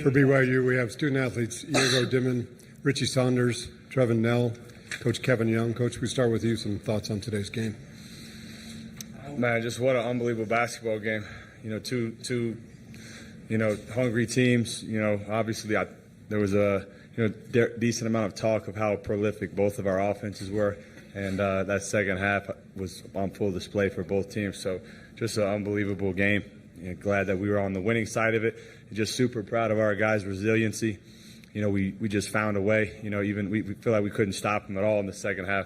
For BYU, we have student athletes Diego Dimon, Richie Saunders, Trevin Nell, Coach Kevin Young. Coach, we start with you. Some thoughts on today's game. Man, just what an unbelievable basketball game. Two hungry teams. Obviously there was a decent amount of talk of how prolific both of our offenses were, and that second half was on full display for both teams. So just an unbelievable game. Glad that we were on the winning side of it. Just super proud of our guys' resiliency. We just found a way. Even we feel like we couldn't stop them at all in the second half.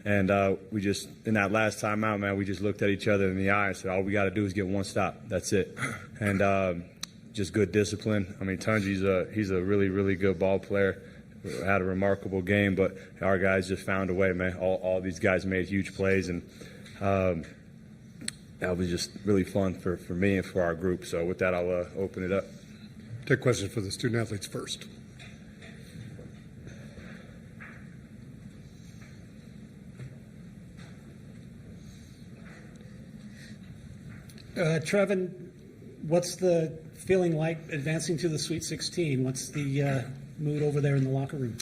And we just, in that last timeout, man, we just looked at each other in the eye and said, all we got to do is get one stop. That's it. And just good discipline. I mean, Tunji's he's a really, really good ball player. Had a remarkable game, but our guys just found a way, man. All these guys made huge plays, and that was just really fun for me and for our group. So with that, I'll open it up. Take questions for the student athletes first. Trevin, what's the feeling like advancing to the Sweet 16? What's the mood over there in the locker room?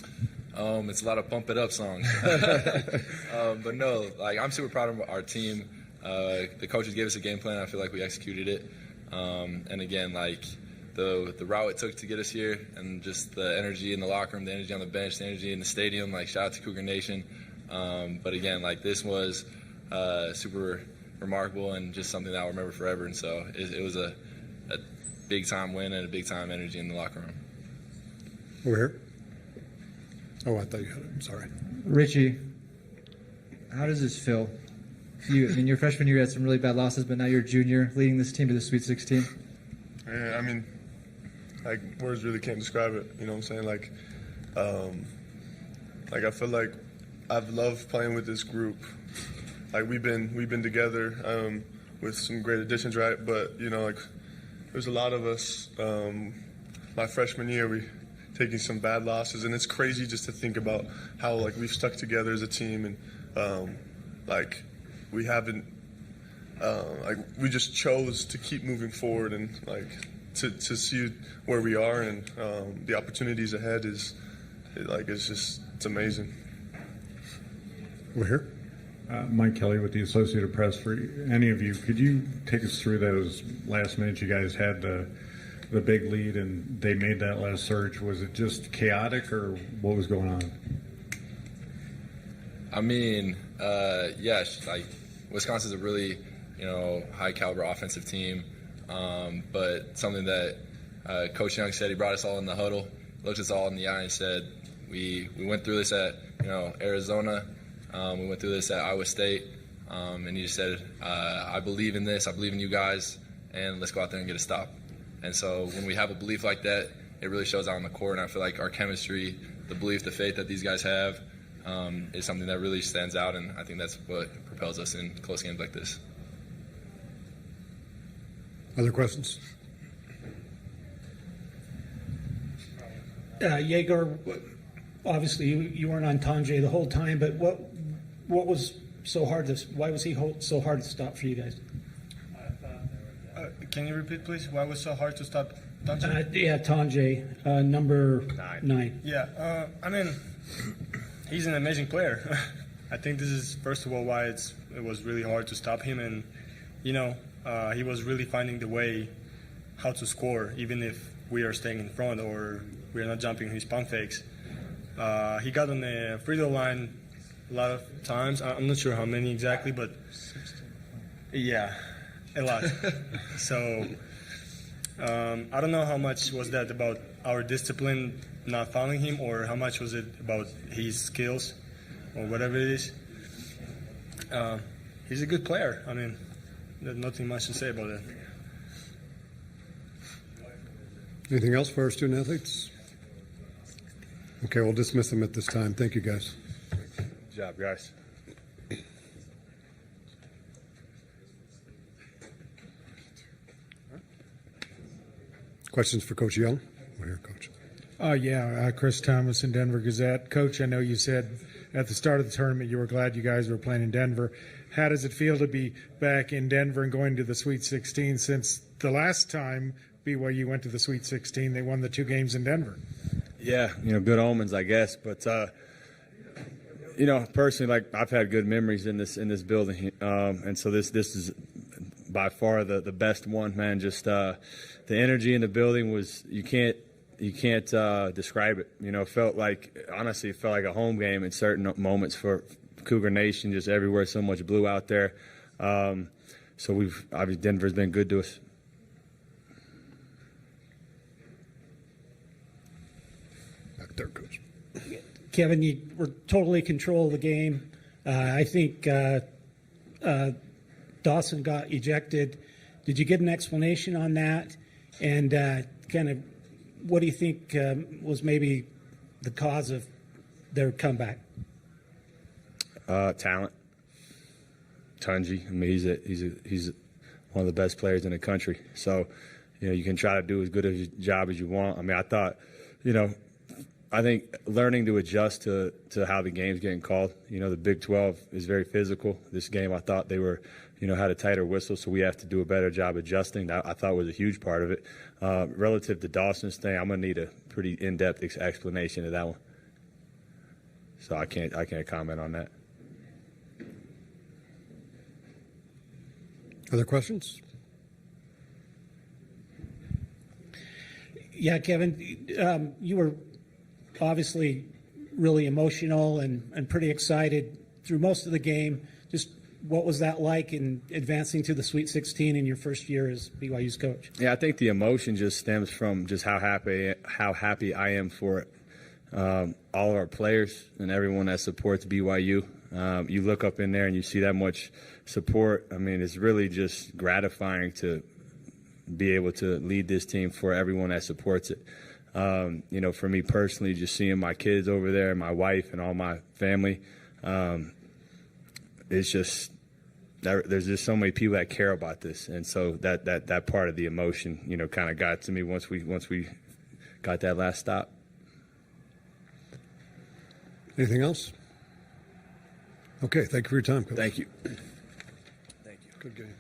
It's a lot of Pump It Up songs. But no, I'm super proud of our team. The coaches gave us a game plan. I feel like we executed it. And again, the route it took to get us here, and just the energy in the locker room, the energy on the bench, the energy in the stadium. Shout out to Cougar Nation. But again, this was super remarkable and just something that I'll remember forever. And so it was a big time win and a big time energy in the locker room. Over here. Oh, I thought you had it. I'm sorry. Richie, how does this feel? Your freshman year you had some really bad losses, but now you're a junior leading this team to the Sweet 16. Yeah, I mean, words really can't describe it. You know what I'm saying? I feel like I've loved playing with this group. We've been together with some great additions, right? But there's a lot of us. My freshman year, we taking some bad losses, and it's crazy just to think about how we've stuck together as a team, and we haven't we just chose to keep moving forward, and to see where we are, and the opportunities ahead it's amazing. We're here. Mike Kelly with the Associated Press. For any of you, could you take us through those last minutes? You guys had the big lead and they made that last surge. Was it just chaotic, or what was going on? I mean, yeah, Wisconsin's a really high caliber offensive team, but something that Coach Young said, he brought us all in the huddle, looked us all in the eye and said, we went through this at Arizona. We went through this at Iowa State, and he just said, I believe in this, I believe in you guys, and let's go out there and get a stop. And so when we have a belief like that, it really shows out on the court, and I feel like our chemistry, the belief, the faith that these guys have is something that really stands out, and I think that's what propels us in close games like this. Other questions? Jaeger, obviously you weren't on Tanjay the whole time, but what was so hard why was he so hard to stop for you guys? Can you repeat, please? Why was it so hard to stop Tanjay? Yeah, Tanjay, number 9. Yeah, I mean, he's an amazing player. I think this is, first of all, why it was really hard to stop him, and he was really finding the way how to score, even if we are staying in front or we are not jumping his pump fakes. He got on the free throw line a lot of times. I'm not sure how many exactly, but yeah, a lot. So I don't know how much was that about our discipline not fouling him, or how much was it about his skills or whatever it is. He's a good player. I mean, there's nothing much to say about it. Anything else for our student athletes? Okay, we'll dismiss them at this time. Thank you, guys. Good job, guys. Questions for Coach Young? We're here, Coach. Chris Thomas in Denver Gazette. Coach, I know you said at the start of the tournament you were glad you guys were playing in Denver. How does it feel to be back in Denver and going to the Sweet 16, since the last time BYU went to the Sweet 16. They won the 2 games in Denver. Yeah, good omens, I guess. But personally, like I've had good memories in this building, and so this is by far the best one, man. Just the energy in the building was you can't describe it. Honestly, it felt like a home game in certain moments for Cougar Nation. Just everywhere, so much blue out there. So obviously Denver's been good to us. Back there, Coach. Kevin, you were totally control of the game. I think Dawson got ejected. Did you get an explanation on that? And kind of what do you think was maybe the cause of their comeback? Talent. Tunji. I mean, he's one of the best players in the country. So, you can try to do as good a job as you want. I mean, I thought, I think learning to adjust to how the game's getting called. The Big 12 is very physical. This game, I thought they were, had a tighter whistle, so we have to do a better job adjusting. That I thought was a huge part of it. Relative to Dawson's thing, I'm gonna need a pretty in-depth explanation of that one. So I can't comment on that. Other questions? Yeah, Kevin, you were obviously really emotional and pretty excited through most of the game. Just what was that like in advancing to the Sweet 16 in your first year as BYU's coach? Yeah, I think the emotion just stems from just how happy I am for all of our players and everyone that supports BYU. You look up in there and you see that much support. I mean, it's really just gratifying to be able to lead this team for everyone that supports it. For me personally, just seeing my kids over there, my wife and all my family, it's just there's just so many people that care about this, and so that part of the emotion, kind of got to me once we got that last stop. Anything else? Okay, thank you for your time, Coach. Thank you. Good game.